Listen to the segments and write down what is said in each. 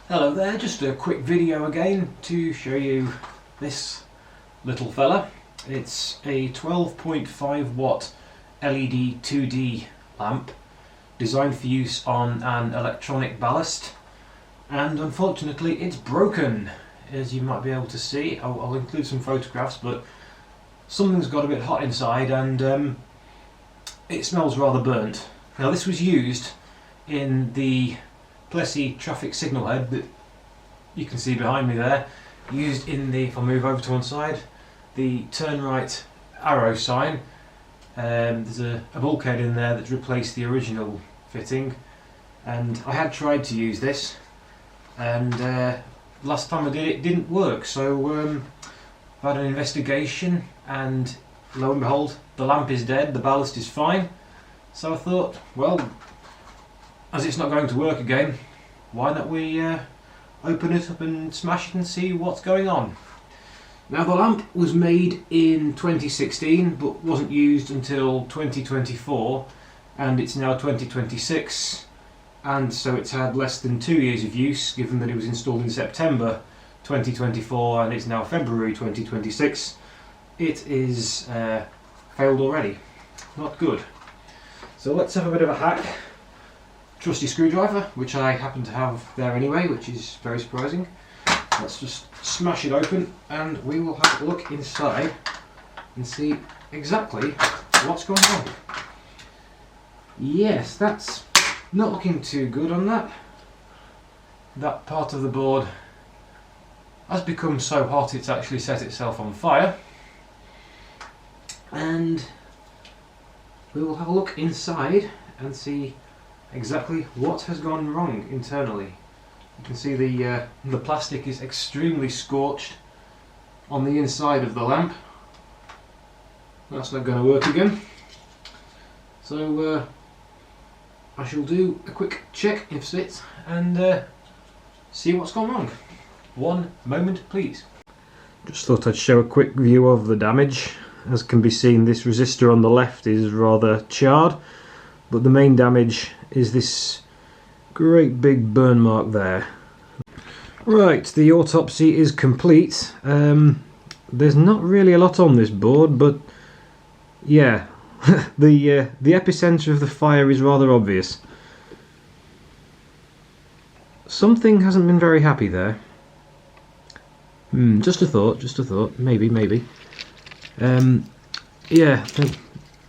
Hello there, just a quick video again to show you this little fella. It's a 12.5 watt LED 2D lamp designed for use on an electronic ballast, and unfortunately it's broken, as you might be able to see. I'll include some photographs, but something's got a bit hot inside and it smells rather burnt. Now this was used in the Plessy traffic signal head that you can see behind me there, used in the, if I move over to one side, the turn right arrow sign. There's a bulkhead in there that's replaced the original fitting, and I had tried to use this, and last time I did it didn't work, so I've had an investigation, and lo and behold, the lamp is dead, the ballast is fine. So I thought, well, as it's not going to work again, why not we open it up and smash it and see what's going on. Now the lamp was made in 2016 but wasn't used until 2024, and it's now 2026, and so it's had less than 2 years of use, given that it was installed in September 2024 and it's now February 2026. It is failed already. Not good. So let's have a bit of a hack. Trusty screwdriver, which I happen to have there anyway, which is very surprising. Let's just smash it open and we will have a look inside and see exactly what's going on. Yes, that's not looking too good on that. That part of the board has become so hot it's actually set itself on fire. And we will have a look inside and see exactly what has gone wrong internally. You can see the plastic is extremely scorched on the inside of the lamp. That's not going to work again. So I shall do a quick check if it and see what's gone wrong. One moment please. Just thought I'd show a quick view of the damage. As can be seen, this resistor on the left is rather charred, but the main damage is this great big burn mark there. Right, the autopsy is complete. There's not really a lot on this board, but yeah, the epicenter of the fire is rather obvious. Something hasn't been very happy there. Just a thought, maybe. Yeah, they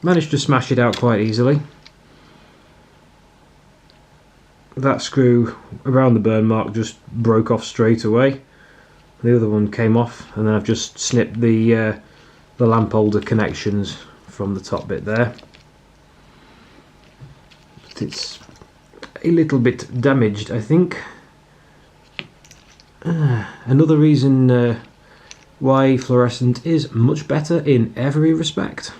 managed to smash it out quite easily. That screw around the burn mark just broke off straight away. The other one came off, and then I've just snipped the lamp holder connections from the top bit there. But it's a little bit damaged, I think. Another reason why fluorescent is much better in every respect.